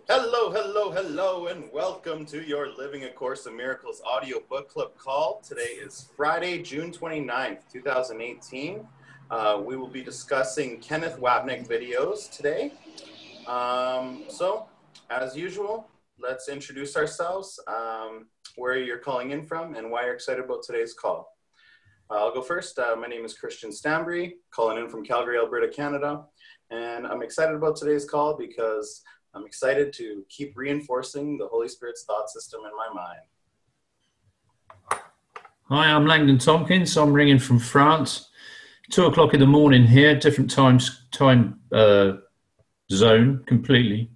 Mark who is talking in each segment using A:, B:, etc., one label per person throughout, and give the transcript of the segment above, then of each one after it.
A: Hello, hello, hello, and welcome to your Living A Course in Miracles audio book club call. Today is Friday, June 29th, 2018. We will be discussing Kenneth Wapnick videos today. So, as usual, let's introduce ourselves, where you're calling in from, and why you're excited about today's call. I'll go first. My name is Christian Stambry, calling in from Calgary, Alberta, Canada. And I'm excited about today's call because I'm excited to keep reinforcing the Holy Spirit's thought system in my mind.
B: Hi, I'm Langdon Tompkins. I'm ringing from France. 2 o'clock in the morning here, different time zone completely.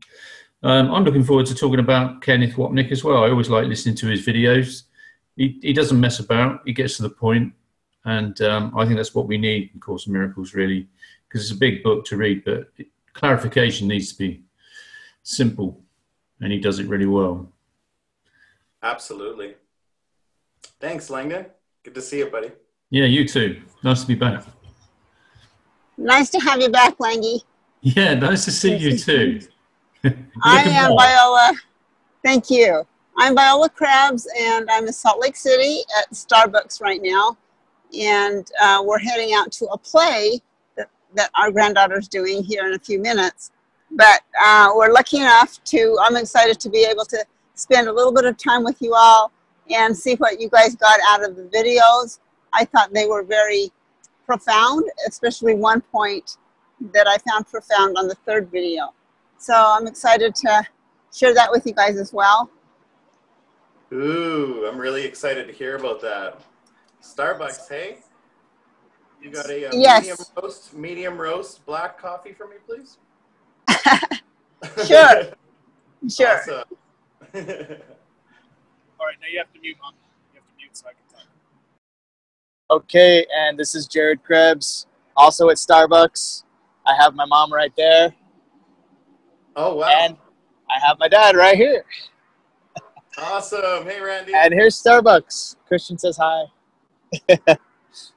B: I'm looking forward to talking about Kenneth Wapnick as well. I always like listening to his videos. He doesn't mess about. He gets to the point. And I think that's what we need in Course in Miracles, really, because it's a big book to read, but clarification needs to be simple, and he does it really well.
A: Absolutely. Thanks, Langdon. Good to see you, buddy.
B: Yeah, you too. Nice to be back.
C: Nice to have you back, Langy.
B: Yeah, nice to see you too.
C: I am Viola. Thank you. I'm Viola Krabs, and I'm in Salt Lake City at Starbucks right now. And we're heading out to a play that our granddaughter's doing here in a few minutes. But we're lucky enough I'm excited to be able to spend a little bit of time with you all and see what you guys got out of the videos. I thought they were very profound, especially one point that I found profound on the third video. So I'm excited to share that with you guys as well.
A: Ooh, I'm really excited to hear about that. Starbucks, hey? You got a
C: Yes.
A: medium roast black coffee for me, please?
C: Sure. Sure.
A: Awesome.
D: All right, now you have to mute, Mom. You have to mute so I can talk. Okay, and this is Jared Krebs, also at Starbucks. I have my mom right there.
A: Oh, wow.
D: And I have my dad right here.
A: Awesome. Hey, Randy.
D: And here's Starbucks. Christian says hi.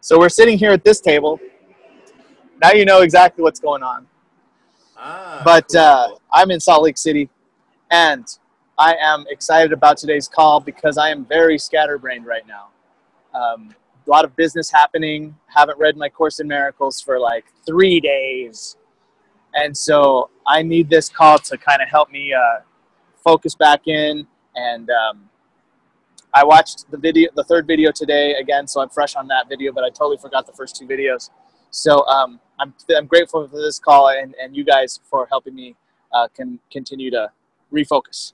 D: So we're sitting here at this table. Now you know exactly what's going on. But cool. I'm in Salt Lake City, and I am excited about today's call because I am very scatterbrained right now. A lot of business happening. Haven't read my Course in Miracles for like 3 days. And so I need this call to kind of help me focus back in. And I watched the third video today again, so I'm fresh on that video, but I totally forgot the first 2 videos. So I'm grateful for this call and you guys for helping me continue to refocus.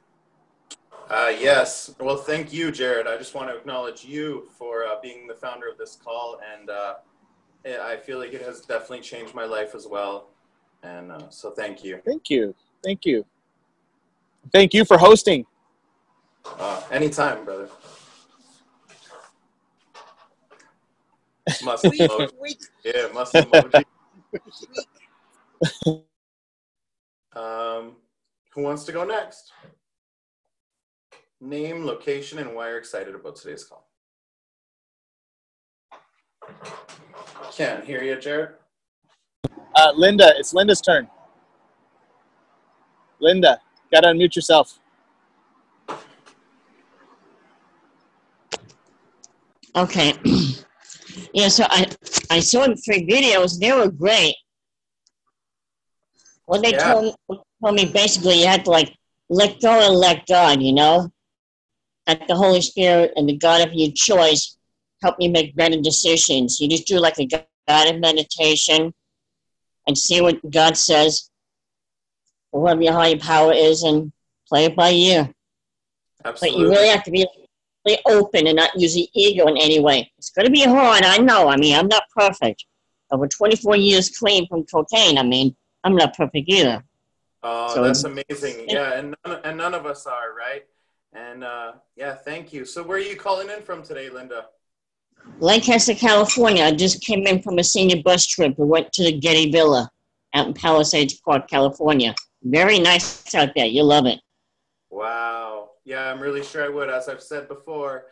A: Yes. Well, thank you, Jared. I just want to acknowledge you for being the founder of this call, and I feel like it has definitely changed my life as well. And so thank you.
D: Thank you. Thank you. Thank you for hosting.
A: Anytime, brother. Muscle emoji. Yeah, muscle emoji. Who wants to go next? Name, location, and why you're excited about today's call. Can't hear you, Jared.
D: Linda, it's Linda's turn. Linda, gotta unmute yourself.
E: Okay. Yeah, so I saw the 3 videos. They were great. Well, they told me basically you had to like let go and let God, you know? Let the Holy Spirit and the God of your choice help you make better decisions. You just do like a guided meditation and see what God says, whoever your higher power is, and play it by ear.
A: Absolutely.
E: But you really have to be open and not use the ego in any way. It's going to be hard, I know. I mean, I'm not perfect. Over 24 years clean from cocaine, I mean, I'm not perfect either.
A: Oh, so that's amazing. Yeah, and none of us are, right? And yeah, thank you. So where are you calling in from today, Linda?
E: Lancaster, California. I just came in from a senior bus trip. We went to the Getty Villa out in Palisades Park, California. Very nice out there. You'll love it.
A: Wow. Yeah, I'm really sure I would. As I've said before,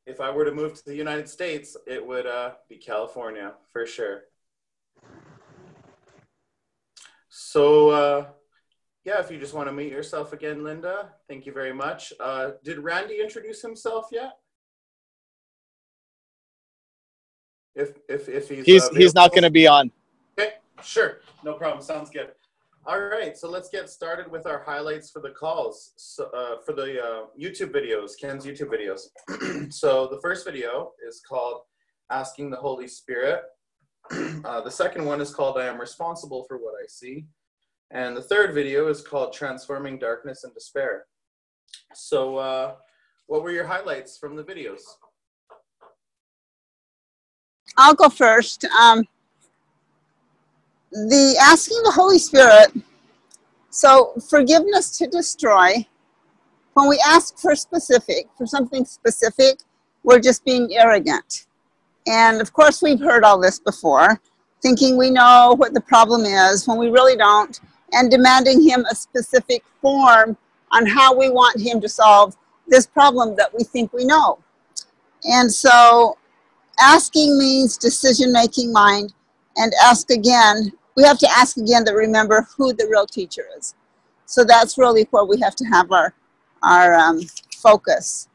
A: if I were to move to the United States, it would be California for sure. So Yeah, if you just want to meet yourself again, Linda, thank you very much. Did Randy introduce himself yet? If
D: he's not going to be on.
A: Okay, sure, no problem. Sounds good. All right, so let's get started with our highlights for the calls. So, for the YouTube videos, Ken's YouTube videos. So the first video is called Asking the Holy Spirit. The second one is called I Am Responsible for What I See. And the third video is called Transforming Darkness and Despair. So what were your highlights from the videos?
C: I'll go first. The asking the Holy Spirit, so forgiveness to destroy. When we ask for something specific, we're just being arrogant. And of course, we've heard all this before, thinking we know what the problem is when we really don't, and demanding him a specific form on how we want him to solve this problem that we think we know. And so asking means decision-making mind, and ask again. We have to ask again to remember who the real teacher is. So that's really where we have to have our focus.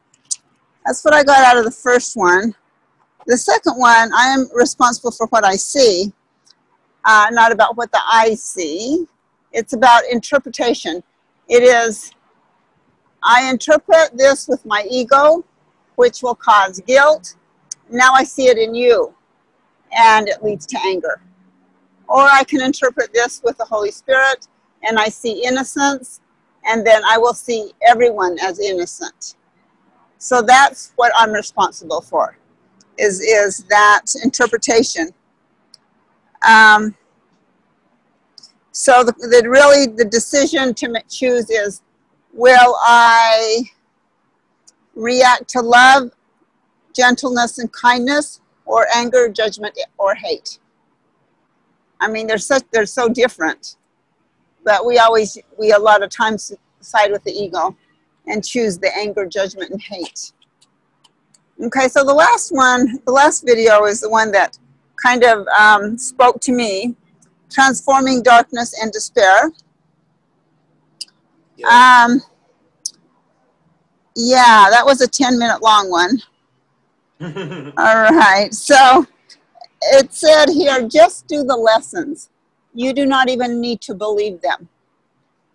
C: That's what I got out of the first one. The second one, I am responsible for what I see, not about what the eyes see. It's about interpretation. It is, I interpret this with my ego, which will cause guilt. Now I see it in you, and it leads to anger. Or I can interpret this with the Holy Spirit, and I see innocence, and then I will see everyone as innocent. So that's what I'm responsible for, is that interpretation. So the decision to choose is, will I react to love, gentleness, and kindness, or anger, judgment, or hate? I mean, they're so different, but we a lot of times side with the ego and choose the anger, judgment, and hate. Okay, so the last video is the one that kind of spoke to me, Transforming Darkness and Despair.
A: Yeah,
C: yeah, that was a 10-minute long one. All right, so it said here, just do the lessons. You do not even need to believe them.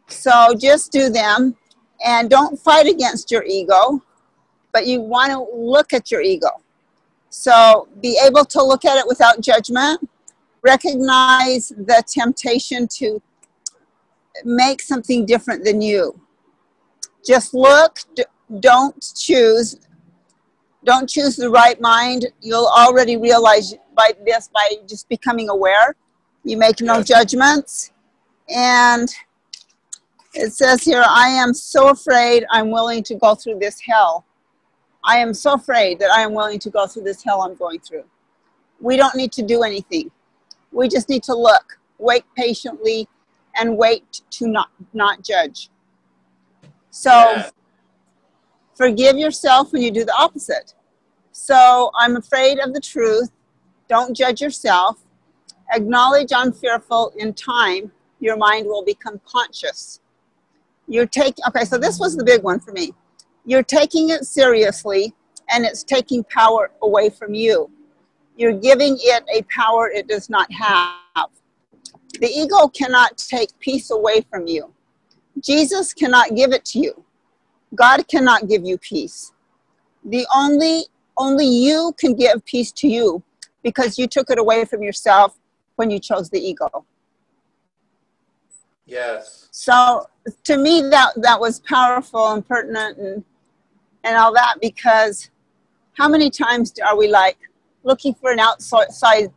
C: So just do them, and don't fight against your ego, but you want to look at your ego. So be able to look at it without judgment, recognize the temptation to make something different than you. Just look, don't choose the right mind. You'll already realize by just becoming aware. You make no judgments. And it says here, I am so afraid I'm willing to go through this hell. I am so afraid that I am willing to go through this hell I'm going through. We don't need to do anything. We just need to look, wait patiently, and wait to not judge. So forgive yourself when you do the opposite. So I'm afraid of the truth. Don't judge yourself. Acknowledge I'm fearful. In time, your mind will become conscious. Okay, so this was the big one for me. You're taking it seriously, and it's taking power away from you. You're giving it a power it does not have. The ego cannot take peace away from you. Jesus cannot give it to you. God cannot give you peace. Only you can give peace to you, because you took it away from yourself when you chose the ego.
A: Yes.
C: So to me, that was powerful and pertinent and all that, because how many times are we looking for an outside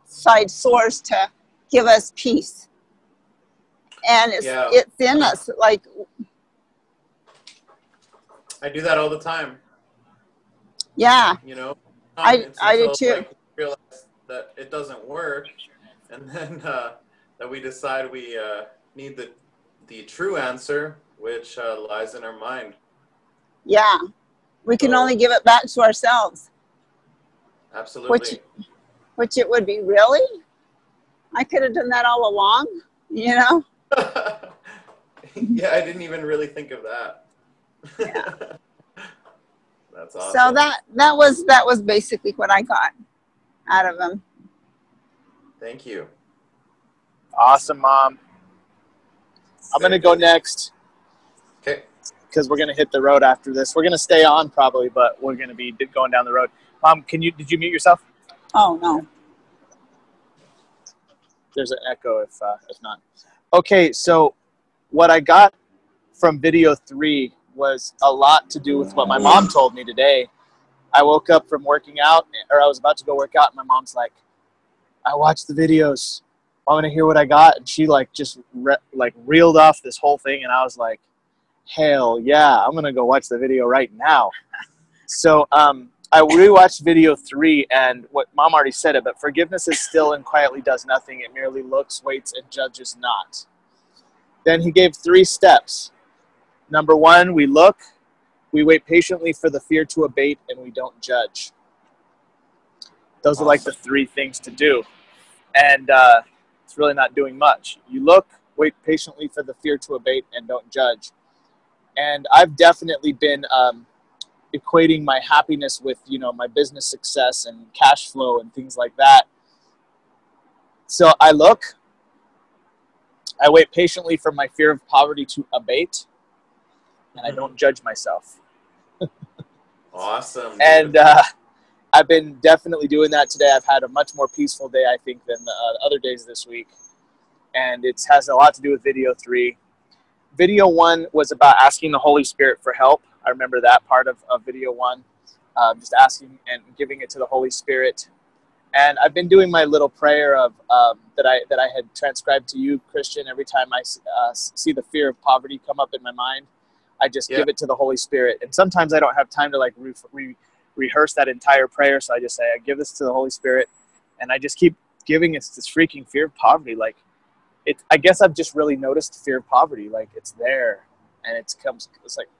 C: source to give us peace? And it's in us.
A: I do that all the time.
C: Yeah.
A: You know,
C: I do too.
A: Realize that it doesn't work, and then that we decide we need the true answer, which lies in our mind.
C: Yeah, we can only give it back to ourselves.
A: Absolutely.
C: Which it would be, really? I could have done that all along, you know?
A: Yeah, I didn't even really think of that.
C: Yeah.
A: That's awesome.
C: So that was basically what I got out of him.
A: Thank you.
D: Awesome, Mom. I'm going to go next.
A: Okay.
D: Because we're going to hit the road after this. We're going to stay on probably, but we're going to be going down the road. Mom, did you mute yourself?
C: Oh, no.
D: There's an echo if not. Okay, so what I got from video 3 was a lot to do with what my mom told me today. I woke up from working out, or I was about to go work out, and my mom's like, I watched the videos. I want to hear what I got. And she just reeled off this whole thing, and I was like, hell yeah, I'm going to go watch the video right now. So I rewatched video 3, and what Mom already said it, but forgiveness is still and quietly does nothing. It merely looks, waits, and judges not. Then he gave 3 steps. Number 1, we look, we wait patiently for the fear to abate, and we don't judge. Those are the 3 things to do. And it's really not doing much. You look, wait patiently for the fear to abate, and don't judge. And I've definitely been equating my happiness with, my business success and cash flow and things like that. So I look, I wait patiently for my fear of poverty to abate, and I don't judge myself.
A: Awesome. Dude.
D: And I've been definitely doing that today. I've had a much more peaceful day, I think, than the other days this week. And it has a lot to do with video 3. Video 1 was about asking the Holy Spirit for help. I remember that part of video 1, just asking and giving it to the Holy Spirit. And I've been doing my little prayer of that I had transcribed to you, Christian. Every time I see the fear of poverty come up in my mind, I just give it to the Holy Spirit. And sometimes I don't have time to rehearse that entire prayer, so I just say, I give this to the Holy Spirit, and I just keep giving it this freaking fear of poverty. I guess I've just really noticed fear of poverty. It's there, and it's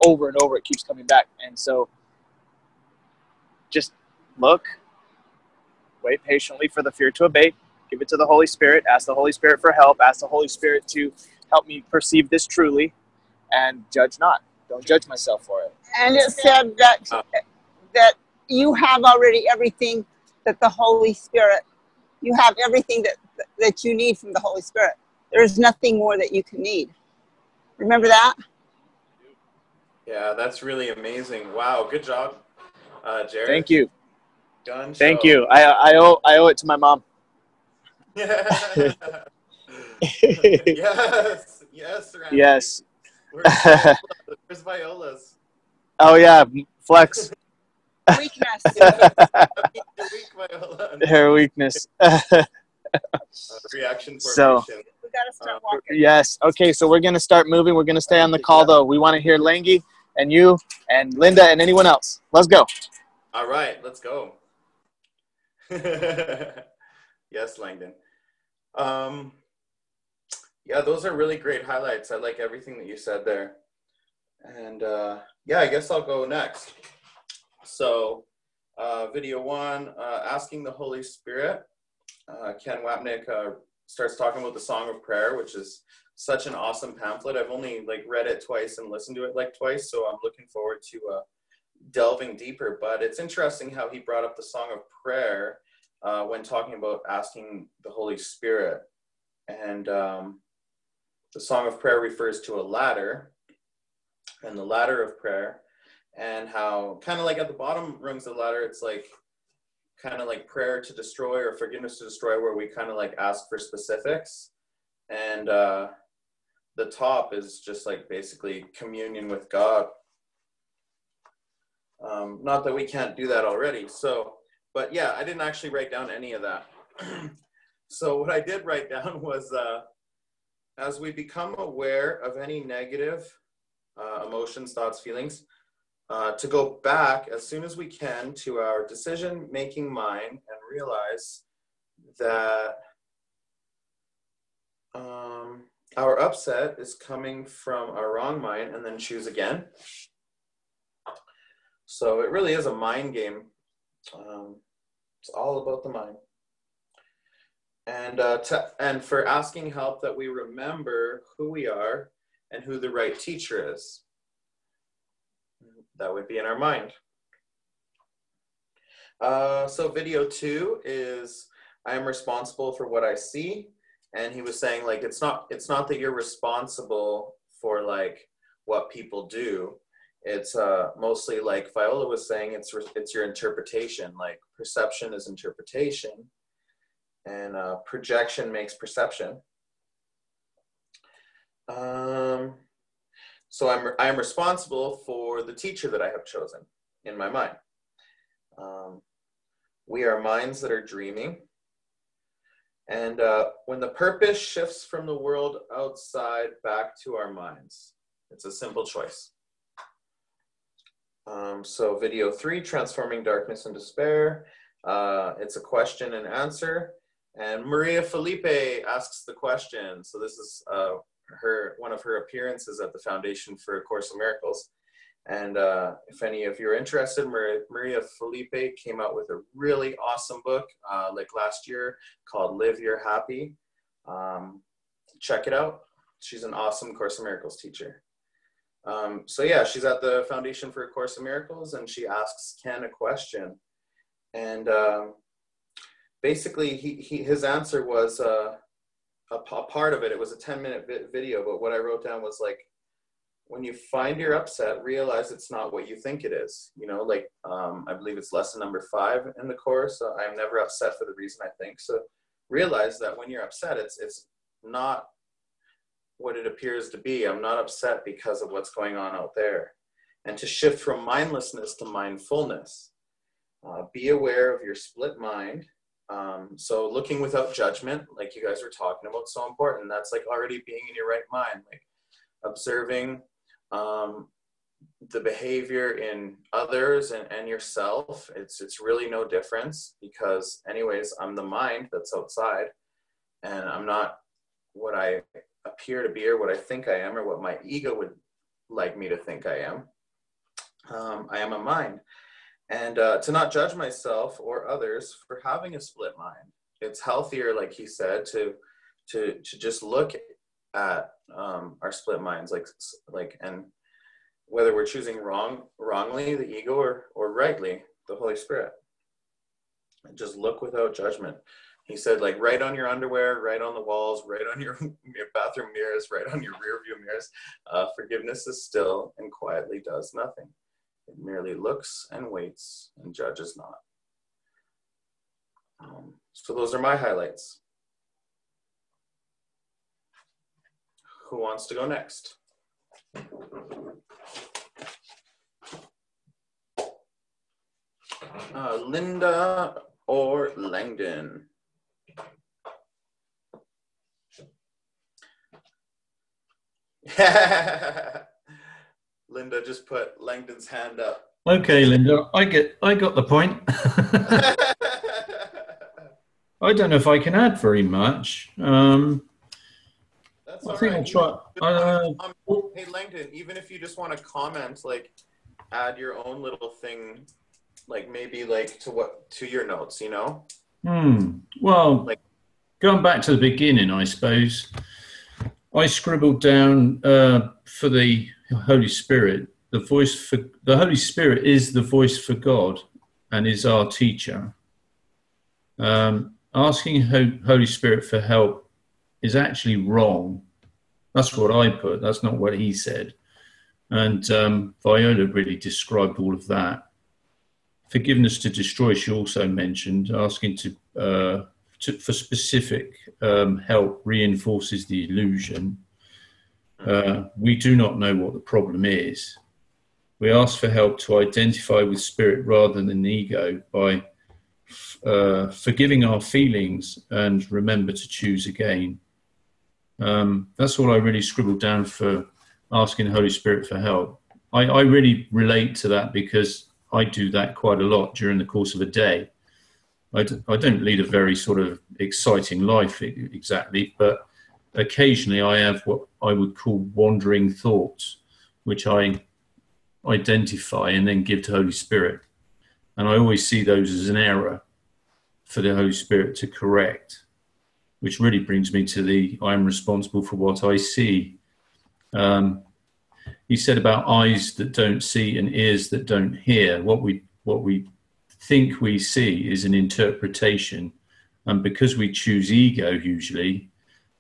D: over and over. It keeps coming back. And so just look, wait patiently for the fear to abate, give it to the Holy Spirit, ask the Holy Spirit for help, ask the Holy Spirit to help me perceive this truly, and judge not. Don't judge myself for it.
C: And it said that you have already everything that the Holy Spirit, you have everything that you need from the Holy Spirit. There's nothing more that you can need. Remember that?
A: Yeah, that's really amazing. Wow, good job, Jared.
D: Thank you.
A: Gun
D: Thank
A: show.
D: you. I owe it to my mom.
A: Yes, Randy.
D: Yes.
A: Where's Viola's?
D: Oh yeah, flex.
C: Weakness.
D: Her weakness.
A: Reaction formation.
D: So,
C: we gotta start walking.
D: Yes. Okay, so we're gonna start moving. We're gonna stay on the call though. We want to hear Langy and you and Linda and anyone else. Let's go.
A: All right, let's go. Yes, Langdon. Yeah, those are really great highlights. I like everything that you said there. And yeah, I guess I'll go next. So video 1, asking the Holy Spirit. Ken Wapnick starts talking about the Song of Prayer, which is such an awesome pamphlet. I've only read it twice and listened to it twice, so I'm looking forward to delving deeper. But it's interesting how he brought up the Song of Prayer when talking about asking the Holy Spirit. And the Song of Prayer refers to a ladder, and the ladder of prayer, and how kind of at the bottom rungs of the ladder, it's kind of prayer to destroy or forgiveness to destroy, where we kind of ask for specifics. And the top is just basically communion with God. Not that we can't do that already. So, but yeah, I didn't actually write down any of that. So what I did write down was, as we become aware of any negative emotions, thoughts, feelings, to go back as soon as we can to our decision-making mind and realize that our upset is coming from our wrong mind, and then choose again. So it really is a mind game. It's all about the mind. And for asking help, that we remember who we are and who the right teacher is. That would be in our mind. So video 2 is, I am responsible for what I see. And he was saying, like, it's not that you're responsible for like what people do. It's mostly, like Viola was saying, it's your interpretation. Like, perception is interpretation, and projection makes perception. So I am responsible for the teacher that I have chosen in my mind. We are minds that are dreaming. And when the purpose shifts from the world outside back to our minds, it's a simple choice. So video 3, transforming darkness into despair. It's a question and answer. And Maria Felipe asks the question. So this is one of her appearances at the Foundation for A Course in Miracles. And if any of you are interested, Maria Felipe came out with a really awesome book like last year called Live Your Happy. Check it out. She's an awesome Course in Miracles teacher. So yeah, she's at the Foundation for A Course in Miracles, and she asks Ken a question. And basically his answer was a part of it. It was a 10-minute video, but what I wrote down was like, when you find you're upset, realize it's not what you think it is. You know, like, I believe it's lesson number 5 in the course. I'm never upset for the reason I think. So realize that when you're upset, it's not what it appears to be. I'm not upset because of what's going on out there. And to shift from mindlessness to mindfulness. Be aware of your split mind. So looking without judgment, like you guys were talking about, so important. That's like already being in your right mind, like observing the behavior in others and yourself. It's really no difference, because anyways, I'm the mind that's outside, and I'm not what I appear to be or what I think I am or what my ego would like me to think I am. I am a mind. And to not judge myself or others for having a split mind. It's healthier, like he said, to just look at our split minds, like, and whether we're choosing wrongly, the ego, or rightly, the Holy Spirit. And just look without judgment. He said, like, write on your underwear, write on the walls, write on your bathroom mirrors, write on your rear view mirrors. Forgiveness is still and quietly does nothing. It merely looks and waits and judges not. So those are my highlights. Who wants to go next? Linda or Langdon? Linda just put Langdon's hand up.
B: Okay, Linda, I got the point. I don't know if I can add very much.
A: That's all right. I'll try. Hey, Langdon, even if you just want to comment, like, add your own little thing, like maybe like to your notes, you know?
B: Well, like, going back to the beginning, I suppose, I scribbled down for the Holy Spirit, the Holy Spirit is the voice for God and is our teacher. Asking Holy Spirit for help is actually wrong. That's what I put. That's not what he said. And Viola really described all of that. Forgiveness to destroy, she also mentioned. Asking for specific help reinforces the illusion. We do not know what the problem is. We ask for help to identify with spirit rather than ego by forgiving our feelings and remember to choose again. That's all I really scribbled down for asking the Holy Spirit for help. I really relate to that because I do that quite a lot during the course of a day. I don't lead a very sort of exciting life exactly, but occasionally I have what I would call wandering thoughts, which I identify and then give to Holy Spirit. And I always see those as an error for the Holy Spirit to correct, which really brings me to I am responsible for what I see. He said about eyes that don't see and ears that don't hear. What we think we see is an interpretation, and because we choose ego usually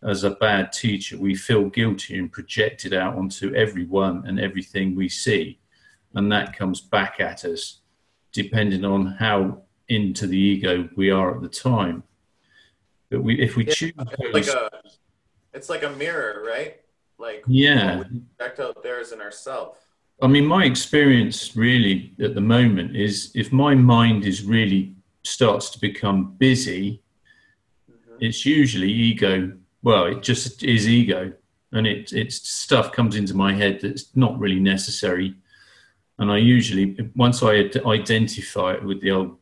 B: as a bad teacher, we feel guilty and project it out onto everyone and everything we see, and that comes back at us depending on how into the ego we are at the time. But if we choose,
A: it's like a mirror, right? Like,
B: yeah,
A: what we project out there is in ourselves.
B: I mean, my experience really at the moment is if my mind is really starts to become busy, it's usually ego. Well, it just is ego, and it's stuff comes into my head that's not really necessary. And I usually, once I identify it with the old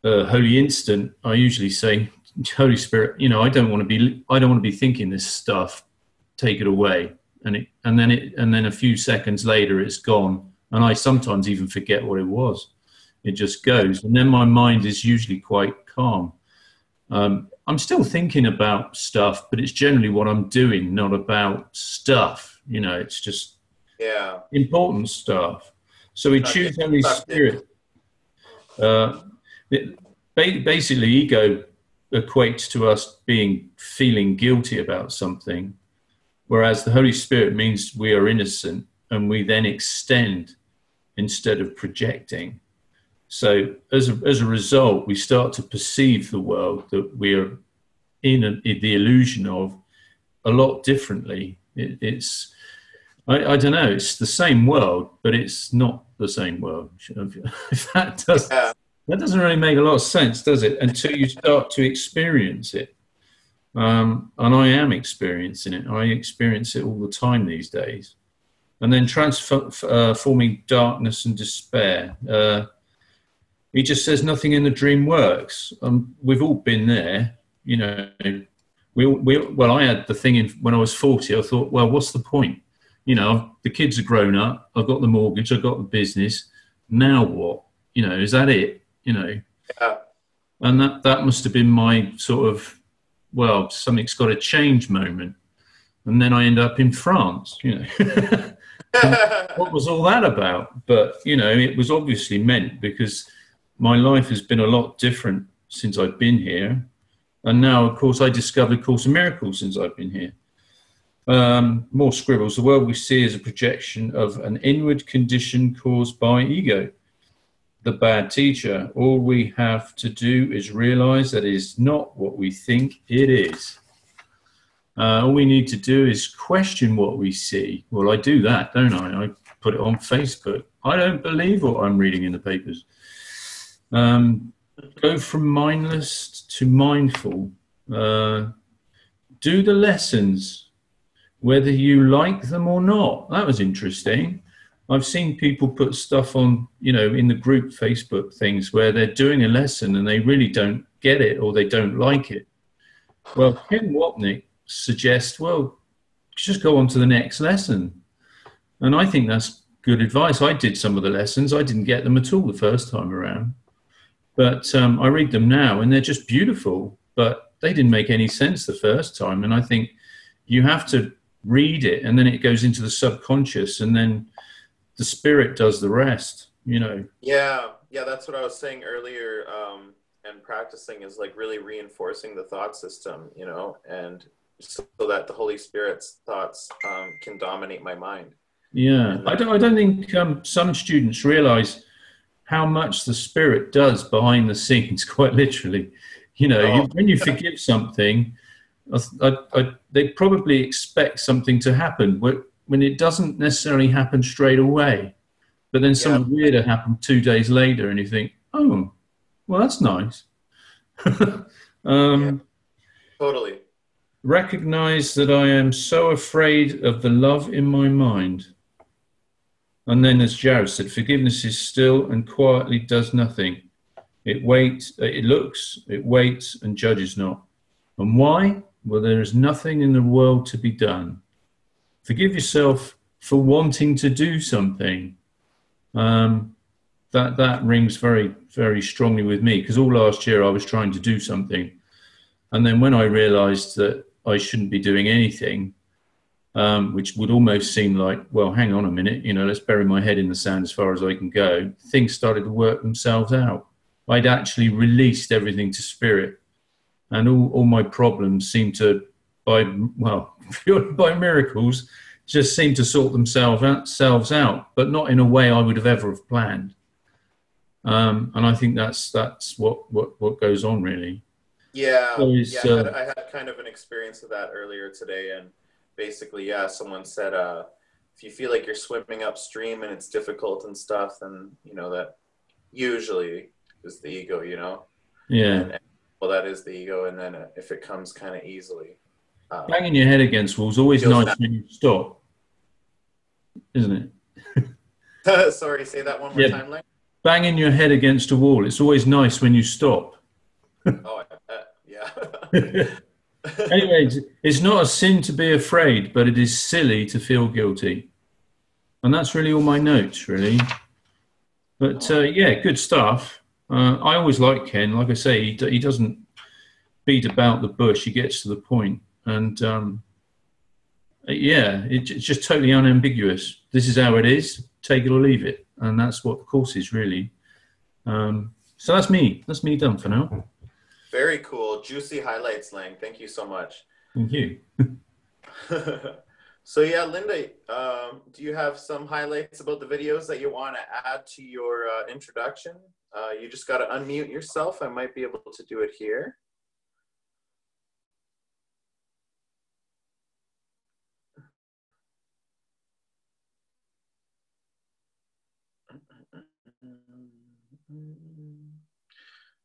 B: holy instant, I usually say, Holy Spirit, I don't want to be thinking this stuff. Take it away. And then a few seconds later, it's gone. And I sometimes even forget what it was. It just goes. And then my mind is usually quite calm. I'm still thinking about stuff, but it's generally what I'm doing, not about stuff. It's just important stuff. So we choose Holy Spirit. Basically, ego equates to us feeling guilty about something, whereas the Holy Spirit means we are innocent, and we then extend instead of projecting. So as a result, we start to perceive the world that we're in the illusion of a lot differently. I don't know, it's the same world, but it's not the same world. That doesn't really make a lot of sense, does it? Until you start to experience it. And I am experiencing it. I experience it all the time these days. And then transforming darkness and despair. He just says nothing in the dream works. We've all been there, Well, I had the thing when I was 40. I thought, well, what's the point? The kids are grown up. I've got the mortgage. I've got the business. Now what? Is that it?
A: Yeah.
B: And that must have been my sort of, well, something's got to change moment. And then I end up in France. What was all that about? But it was obviously meant, because my life has been a lot different since I've been here. And now, of course, I discovered Course in Miracles since I've been here. More scribbles. The world we see is a projection of an inward condition caused by ego, the bad teacher. All we have to do is realize that it is not what we think it is. All we need to do is question what we see. Well, I do that, don't I? I put it on Facebook. I don't believe what I'm reading in the papers. Go from mindless to mindful. Do the lessons, whether you like them or not. That was interesting. I've seen people put stuff on, in the group Facebook things where they're doing a lesson and they really don't get it or they don't like it. Well, Ken Wapnick suggests, well, just go on to the next lesson. And I think that's good advice. I did some of the lessons. I didn't get them at all the first time around. But I read them now and they're just beautiful, but they didn't make any sense the first time. And I think you have to read it and then it goes into the subconscious and then the spirit does the rest,
A: Yeah, that's what I was saying earlier. And practicing is like really reinforcing the thought system, and so that the Holy Spirit's thoughts can dominate my mind.
B: Yeah, I don't think some students realize how much the spirit does behind the scenes, quite literally. When you forgive something, they probably expect something to happen when it doesn't necessarily happen straight away. But then something weirder happened 2 days later and you think, oh, well, that's nice.
A: Totally.
B: Recognize that I am so afraid of the love in my mind. And then, as Jared said, forgiveness is still and quietly does nothing. It waits, it looks, it waits, and judges not. And why? Well, there is nothing in the world to be done. Forgive yourself for wanting to do something. That rings very, very strongly with me, because all last year I was trying to do something. And then when I realized that I shouldn't be doing anything, which would almost seem like, well, hang on a minute, let's bury my head in the sand as far as I can go. Things started to work themselves out. I'd actually released everything to spirit, and all my problems seemed to, by miracles, just seemed to sort themselves out, but not in a way I would have ever have planned. And I think that's what goes on, really.
A: Yeah, I had kind of an experience of that earlier today, and basically, someone said, if you feel like you're swimming upstream and it's difficult and stuff, then that usually is the ego,
B: Yeah.
A: Well, that is the ego, and then if it comes kind of easily.
B: Banging your head against walls always nice when you stop, isn't
A: it? Sorry, say that one more time, Lane.
B: Banging your head against a wall, it's always nice when you stop.
A: Oh, yeah.
B: Anyways, it's not a sin to be afraid, but it is silly to feel guilty. And that's really all my notes, really. But good stuff. I always like Ken. Like I say, he doesn't beat about the bush. He gets to the point. And it's just totally unambiguous. This is how it is. Take it or leave it. And that's what the course is, really. So that's me. That's me done for now.
A: Very cool. Juicy highlights, Lang. Thank you so much.
B: Thank you.
A: So Linda, do you have some highlights about the videos that you want to add to your introduction? You just got to unmute yourself. I might be able to do it here.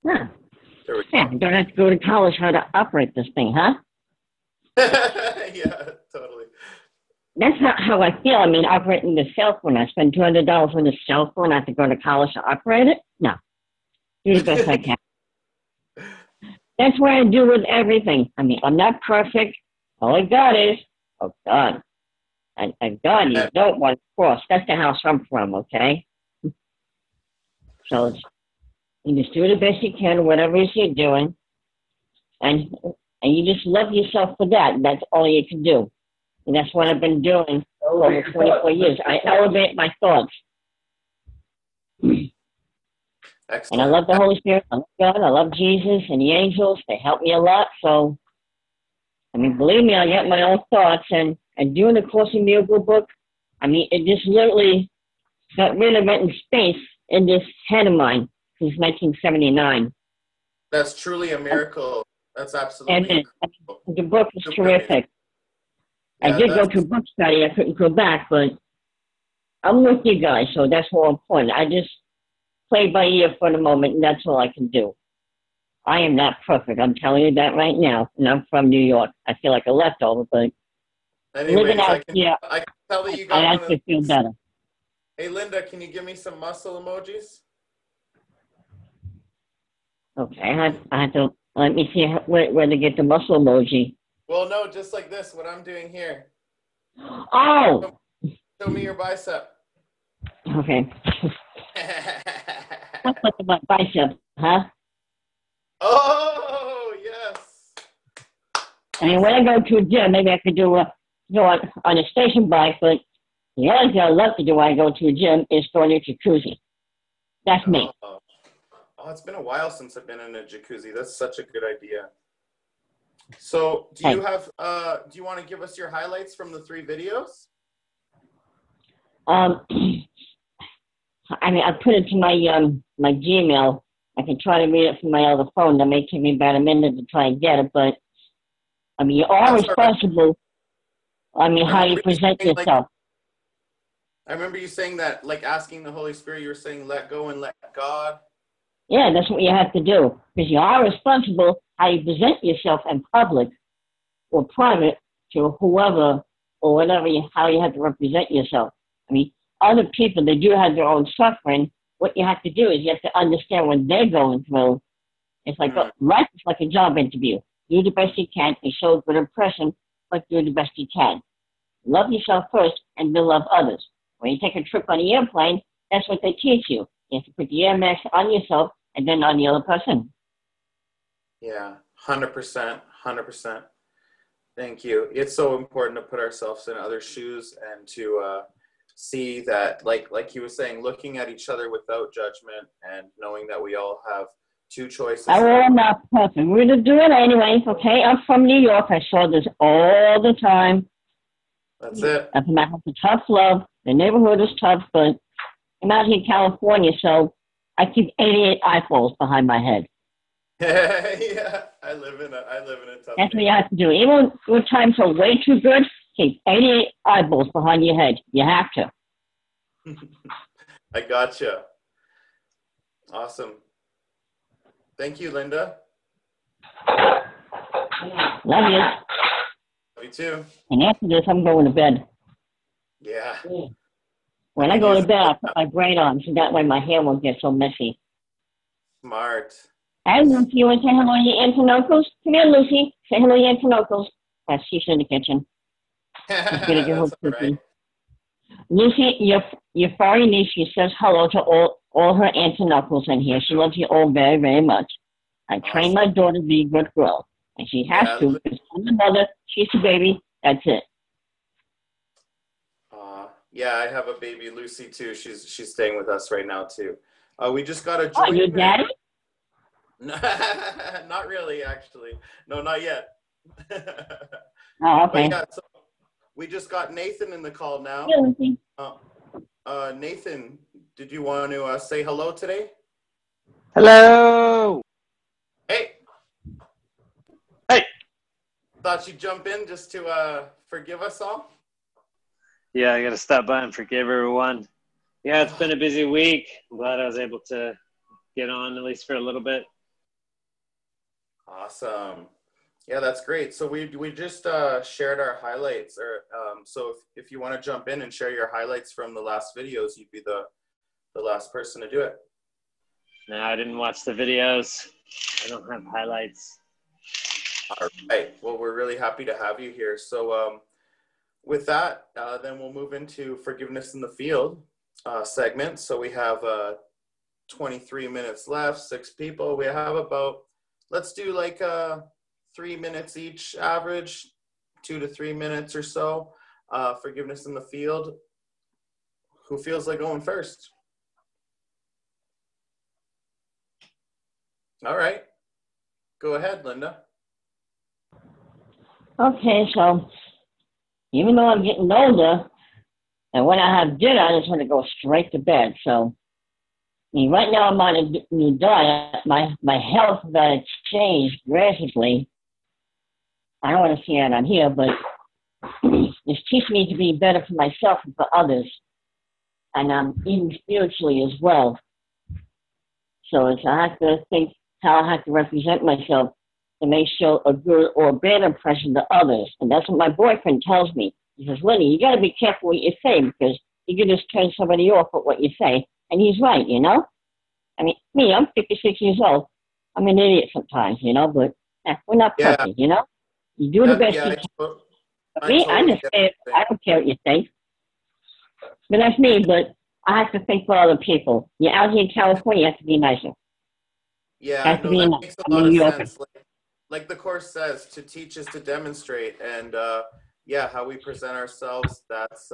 E: Yeah. You don't have to go to college how to operate this thing, huh?
A: Yeah, totally.
E: That's not how I feel. I mean, operating the cell phone. I spend $200 on the cell phone. I have to go to college to operate it? No. Do the best I can. That's what I do with everything. I mean, I'm not perfect. All I got is, oh, God. And God, you don't want to cross. That's the house I'm from, okay? So you just do the best you can, whatever it is you're doing. And you just love yourself for that. That's all you can do. And that's what I've been doing for over 24 years. I elevate my thoughts.
A: Excellent.
E: And I love the Holy Spirit. I love God. I love Jesus and the angels. They help me a lot. So, I mean, believe me, I get my own thoughts. And doing the Course in Miracles book, I mean, it just literally got rid of it in space in this head of mine since 1979.
A: That's truly a miracle. That's absolutely incredible.
E: The book is terrific. I did go to a book study. I couldn't go back, but I'm with you guys, so that's more important. I just play by ear for the moment, and that's all I can do. I am not perfect. I'm telling you that right now, and I'm from New York. I feel like a leftover, but living out here,
A: I can tell that you got
E: I actually feel better.
A: Hey, Linda, can you give me some muscle emojis?
E: Okay, I have to, let me see where to get the muscle emoji.
A: Well, no, just like this, what I'm doing here.
E: Oh!
A: Show me your bicep.
E: Okay. What's about bicep, huh?
A: Oh, yes.
E: I mean, when I go to a gym, maybe I could do on a station bike, but the only thing I love to do when I go to a gym is go in a jacuzzi. That's me.
A: Oh, it's been a while since I've been in a jacuzzi. That's such a good idea. So, do you have? Do you want to give us your highlights from the 3 videos?
E: I mean, I put it to my my Gmail. I can try to read it from my other phone. That may take me about a minute to try and get it, but I mean, you're all responsible. I mean, how you present yourself.
A: I remember you saying that, like asking the Holy Spirit. You were saying, "Let go and let God."
E: Yeah, that's what you have to do, because you are responsible how you present yourself in public or private to whoever or whatever, how you have to represent yourself. I mean, other people, they do have their own suffering. What you have to do is you have to understand what they're going through. It's like life is like a job interview. Do the best you can and show a good impression, but do the best you can. Love yourself first and then love others. When you take a trip on the airplane, that's what they teach you. You have to put the air mask on yourself and then on the other person.
A: Yeah, 100%, 100%. Thank you. It's so important to put ourselves in other shoes and to see that, like he was saying, looking at each other without judgment and knowing that we all have two choices.
E: I'm not perfect. We're going to do it anyway, okay? I'm from New York. I saw this all the time.
A: That's it.
E: I'm out for tough love. The neighborhood is tough, but I'm out here in California, so I keep 88 eyeballs behind my head.
A: Yeah, I live in a tough.
E: That's what you have to do. Even when times are way too good, keep 88 eyeballs behind your head. You have to.
A: I gotcha. Awesome. Thank you, Linda.
E: Love you.
A: Love you too.
E: And after this, I'm going to bed.
A: Yeah.
E: When I go to bed, I put my braid on, so that way my hair won't get so messy.
A: Smart.
E: Hi, Lucy. You want to say hello to your aunts and uncles? Come here, Lucy. Say hello to your aunts and uncles. She's in the kitchen. She's gonna get her cookie. Lucy, your foreign niece, she says hello to all her aunts and uncles in here. She loves you all very, very much. I trained my daughter to be a good girl. And she has to, because I'm the mother, she's the baby, that's it.
A: Yeah, I have a baby, Lucy, too. She's staying with us right now, too. We just got a
E: Oh, your daddy?
A: Not really, actually. No, not yet.
E: Oh, okay.
A: Yeah, so we just got Nathan in the call now.
E: Yeah, Lucy.
A: Nathan, did you want to say hello today?
F: Hello.
A: Hey.
F: Hey.
A: Thought you'd jump in just to forgive us all?
F: Yeah, I got to stop by and forgive everyone. Yeah, it's been a busy week. I'm glad I was able to get on at least for a little bit.
A: Awesome. Yeah, that's great. So we just shared our highlights. So if you want to jump in and share your highlights from the last videos, you'd be the last person to do it.
F: No, I didn't watch the videos. I don't have highlights.
A: All right. Well, we're really happy to have you here. So with that, then we'll move into Forgiveness in the Field segment. So we have 23 minutes left, 6 people. We have about, let's do like 3 minutes each average, 2 to 3 minutes or so. Forgiveness in the Field. Who feels like going first? All right. Go ahead, Linda.
E: Okay, so even though I'm getting older, and when I have dinner, I just want to go straight to bed. So right now I'm on a new diet. My health got changed drastically. I don't want to say it on here, but it's teaching me to be better for myself and for others. And I'm even spiritually as well. So I have to think how I have to represent myself to make sure a good or a bad impression to others. And that's what my boyfriend tells me. He says, Lenny, you got to be careful what you say because you can just turn somebody off with what you say. And he's right, you know? I mean, I'm 56 years old. I'm an idiot sometimes, you know, but we're not perfect, you know? You do the best you can. I understand. I don't care what you think. But that's me, but I have to think for other people. You're out here in California, you have to be nicer.
A: Yeah, no, that makes a lot of sense. Like the Course says, to teach is to demonstrate. And yeah, how we present ourselves, that's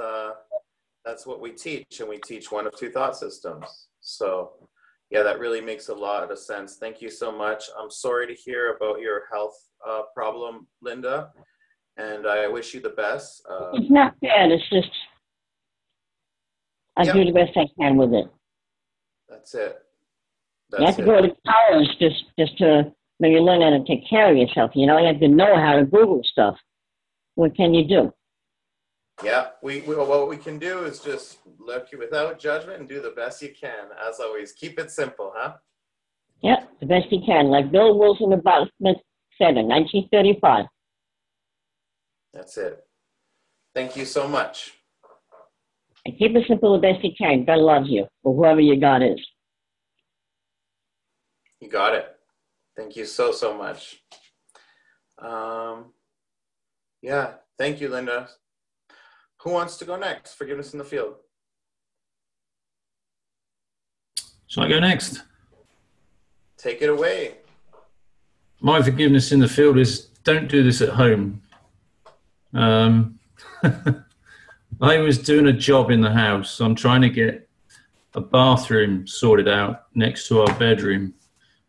A: what we teach. And we teach one of 2 thought systems. So yeah, that really makes a lot of sense. Thank you so much. I'm sorry to hear about your health problem, Linda. And I wish you the best.
E: It's not bad. It's just I do the best I can with it.
A: That's it.
E: You have to go to college just to maybe learn how to take care of yourself. You know, you have to know how to Google stuff. What can you do?
A: Yeah, what we can do is just look without judgment and do the best you can. As always, keep it simple, huh?
E: Yeah, the best you can. Like Bill Wilson about Smith said in 1935.
A: That's it. Thank you so much.
E: And keep it simple the best you can. God loves you, or whoever your God is.
A: You got it. Thank you so much. Yeah, thank you, Linda. Who wants to go next? Forgiveness in the Field.
B: Shall I go next?
A: Take it away.
B: My forgiveness in the field is don't do this at home. Um, I was doing a job in the house. I'm trying to get a bathroom sorted out next to our bedroom.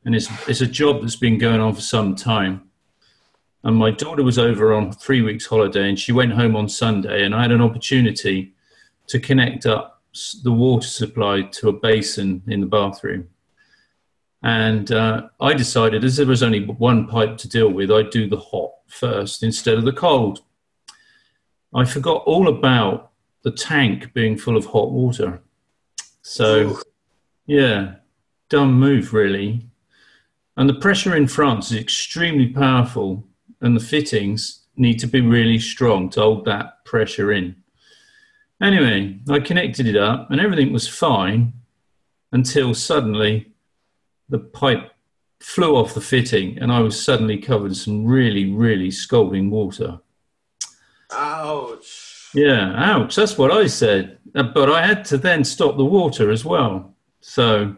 B: And it's a job that's been going on for some time. And my daughter was over on 3 weeks holiday and she went home on Sunday, and I had an opportunity to connect up the water supply to a basin in the bathroom. And I decided, as there was only one pipe to deal with, I'd do the hot first instead of the cold. I forgot all about the tank being full of hot water. So, yeah, dumb move, really. And the pressure in France is extremely powerful, and the fittings need to be really strong to hold that pressure in. Anyway, I connected it up, and everything was fine until suddenly the pipe flew off the fitting, and I was suddenly covered in some really, really scalding water.
A: Ouch.
B: Yeah, ouch, that's what I said. But I had to then stop the water as well. So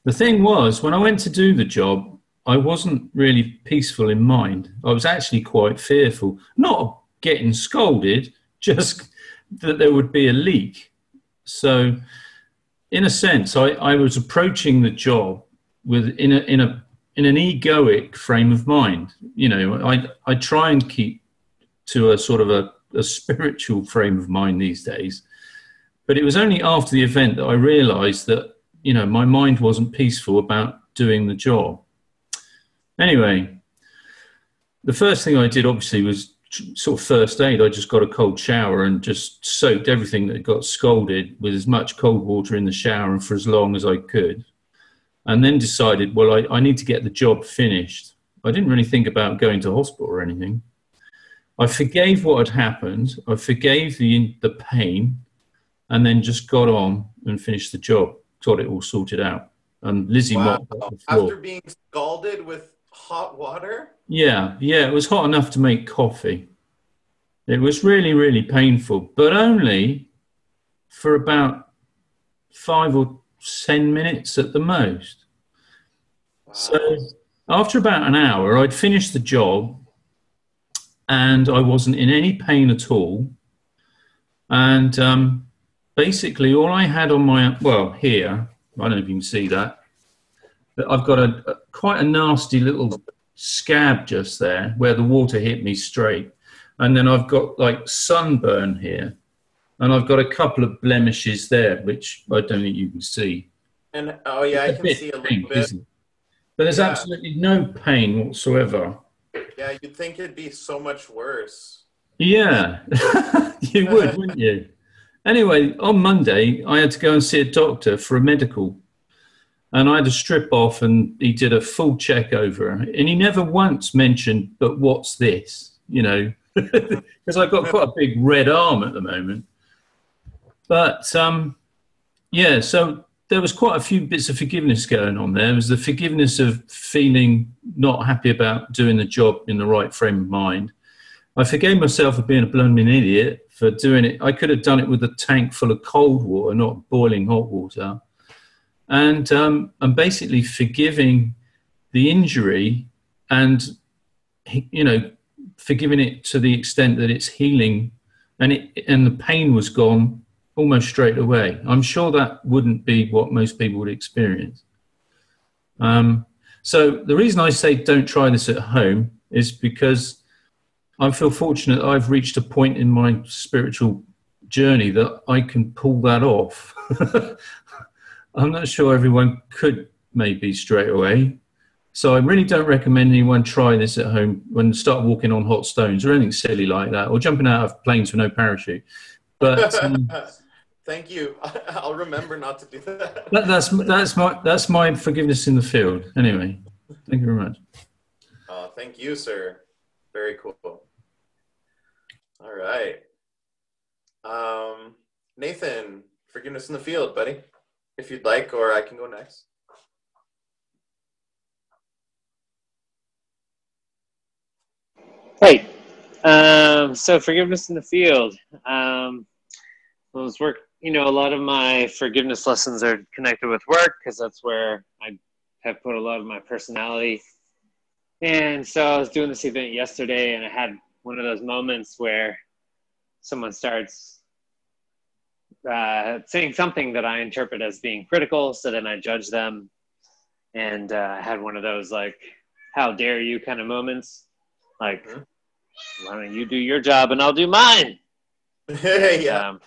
B: the thing was, when I went to do the job, I wasn't really peaceful in mind. I was actually quite fearful, not of getting scolded, just that there would be a leak. So in a sense, I was approaching the job with in an egoic frame of mind. You know, I try and keep to a sort of a spiritual frame of mind these days. But it was only after the event that I realized that, you know, my mind wasn't peaceful about doing the job. Anyway, the first thing I did obviously was sort of first aid. I just got a cold shower and just soaked everything that got scalded with as much cold water in the shower and for as long as I could. And then decided, well, I need to get the job finished. I didn't really think about going to hospital or anything. I forgave what had happened. I forgave the pain, and then just got on and finished the job. Got it all sorted out. And Lizzie mopped up the floor.
A: After being scalded with hot water?
B: Yeah, it was hot enough to make coffee. It was really, really painful, but only for about 5 or 10 minutes at the most. Wow. So after about an hour, I'd finished the job, and I wasn't in any pain at all. And basically all I had on my, well, here, I don't know if you can see that, but I've got quite a nasty little scab just there where the water hit me straight. And then I've got like sunburn here, and I've got a couple of blemishes there, which I don't think you can see.
A: And oh yeah, I can see a little bit.
B: But there's absolutely no pain whatsoever.
A: Yeah, you'd think it'd be so much worse.
B: Yeah, you would, wouldn't you? Anyway, on Monday, I had to go and see a doctor for a medical. And I had to strip off, and he did a full check over. And he never once mentioned, but what's this? You know, because I've got quite a big red arm at the moment. But, yeah, so there was quite a few bits of forgiveness going on there. There was the forgiveness of feeling not happy about doing the job in the right frame of mind. I forgave myself for being a blooming idiot for doing it. I could have done it with a tank full of cold water, not boiling hot water. And basically forgiving the injury and, you know, forgiving it to the extent that it's healing, and the pain was gone almost straight away. I'm sure that wouldn't be what most people would experience. So the reason I say don't try this at home is because I feel fortunate that I've reached a point in my spiritual journey that I can pull that off. I'm not sure everyone could maybe straight away. So I really don't recommend anyone try this at home when start walking on hot stones or anything silly like that, or jumping out of planes with no parachute. But
A: thank you. I'll remember not to do that.
B: That's my forgiveness in the field. Anyway, thank you very much.
A: Thank you, sir. Very cool. All right. Nathan, forgiveness in the field, buddy. If you'd like, or I can go next.
F: Hey, so forgiveness in the field. Those work, you know, a lot of my forgiveness lessons are connected with work because that's where I have put a lot of my personality. And so I was doing this event yesterday, and I had one of those moments where someone starts saying something that I interpret as being critical, so then I judge them. And I had one of those, like, how dare you kind of moments. Like, why don't you do your job and I'll do mine?
A: Yeah.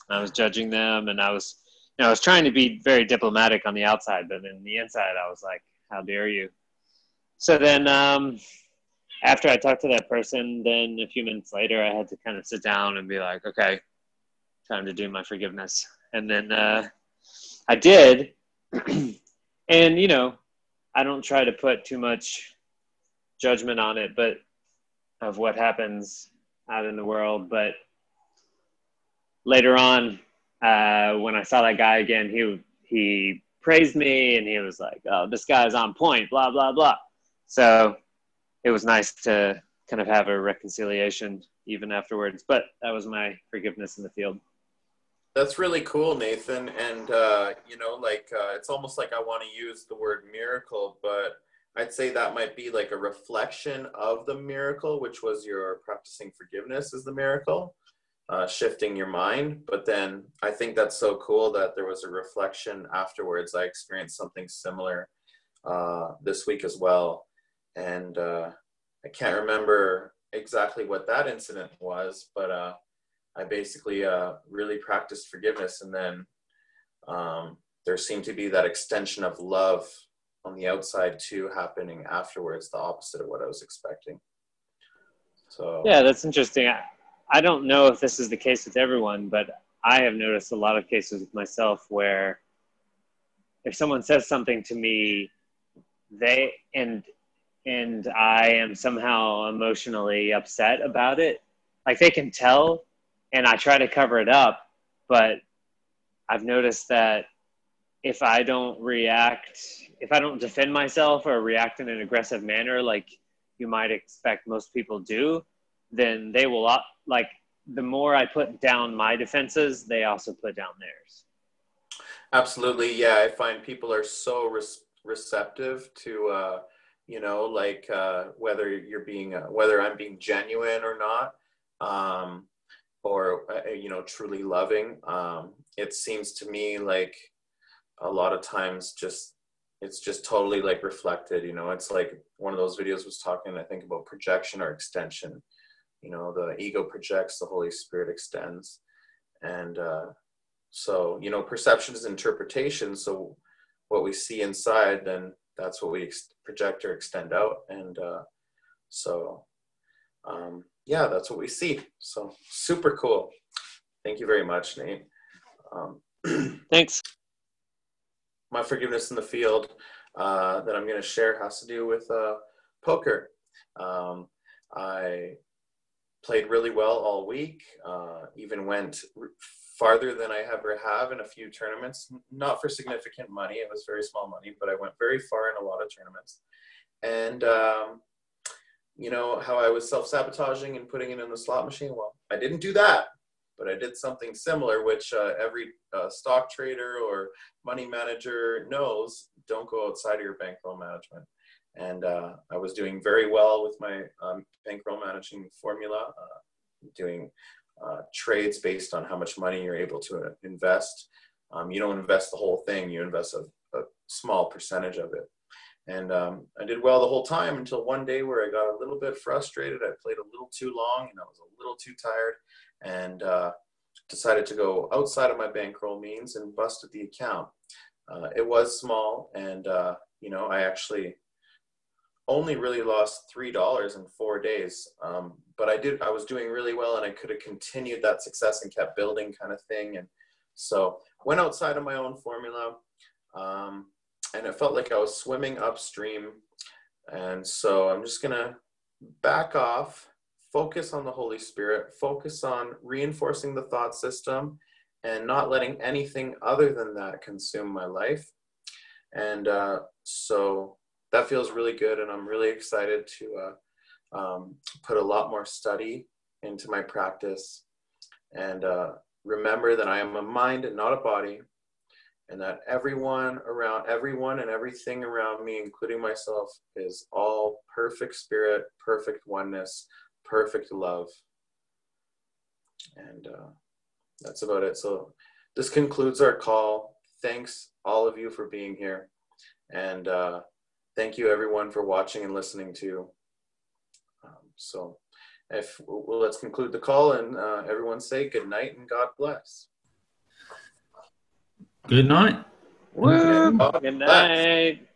F: I was judging them, and I was trying to be very diplomatic on the outside, but in the inside, I was like, how dare you? So then after I talked to that person, then a few minutes later, I had to kind of sit down and be like, okay, time to do my forgiveness. And then I did. And, you know, I don't try to put too much judgment on it, but of what happens out in the world. But later on, when I saw that guy again, he praised me, and he was like, oh, this guy's on point, blah, blah, blah. So it was nice to kind of have a reconciliation even afterwards. But that was my forgiveness in the field.
A: That's really cool, Nathan. And, you know, like, it's almost like I want to use the word miracle, but I'd say that might be like a reflection of the miracle, which was your practicing forgiveness is the miracle, shifting your mind. But then I think that's so cool that there was a reflection afterwards. I experienced something similar this week as well. And I can't remember exactly what that incident was, but I basically really practiced forgiveness, and then there seemed to be that extension of love on the outside too happening afterwards, the opposite of what I was expecting. So
F: yeah, that's interesting. I don't know if this is the case with everyone, but I have noticed a lot of cases with myself where if someone says something to me, and I am somehow emotionally upset about it, like they can tell, and I try to cover it up, but I've noticed that if I don't defend myself or react in an aggressive manner like you might expect most people do, then they will, like, the more I put down my defenses, they also put down theirs.
A: absolutely, yeah. I find people are so receptive to, you know, like whether I'm being genuine or not. Or you know, truly loving. It seems to me like a lot of times it's just totally like reflected, you know. It's like one of those videos was talking, I think, about projection or extension. You know, the ego projects, the Holy Spirit extends. And so, you know, perception is interpretation. So what we see inside, then that's what we project or extend out. And yeah, that's what we see. So super cool. Thank you very much, Nate.
F: Thanks.
A: My forgiveness in the field that I'm going to share has to do with poker. I played really well all week, even went farther than I ever have in a few tournaments, not for significant money. It was very small money, but I went very far in a lot of tournaments. And you know, how I was self-sabotaging and putting it in the slot machine? Well, I didn't do that, but I did something similar, which every stock trader or money manager knows: don't go outside of your bankroll management. And I was doing very well with my bankroll managing formula, doing trades based on how much money you're able to invest. You don't invest the whole thing, you invest a small percentage of it. And I did well the whole time until one day where I got a little bit frustrated. I played a little too long and I was a little too tired, and decided to go outside of my bankroll means and busted the account. It was small, and you know, I actually only really lost $3 in 4 days. But I was doing really well, and I could have continued that success and kept building, kind of thing. And so went outside of my own formula. And it felt like I was swimming upstream. And so I'm just going to back off, focus on the Holy Spirit, focus on reinforcing the thought system and not letting anything other than that consume my life. And so that feels really good. And I'm really excited to put a lot more study into my practice, and remember that I am a mind and not a body. And that everyone and everything around me, including myself, is all perfect spirit, perfect oneness, perfect love. And that's about it. So this concludes our call. Thanks all of you for being here. And thank you everyone for watching and listening to. So let's conclude the call, and everyone say good night and God bless.
B: Good night.
F: Woo! Good night.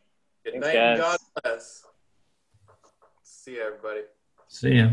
A: Good night and God bless. See you, everybody.
B: See ya.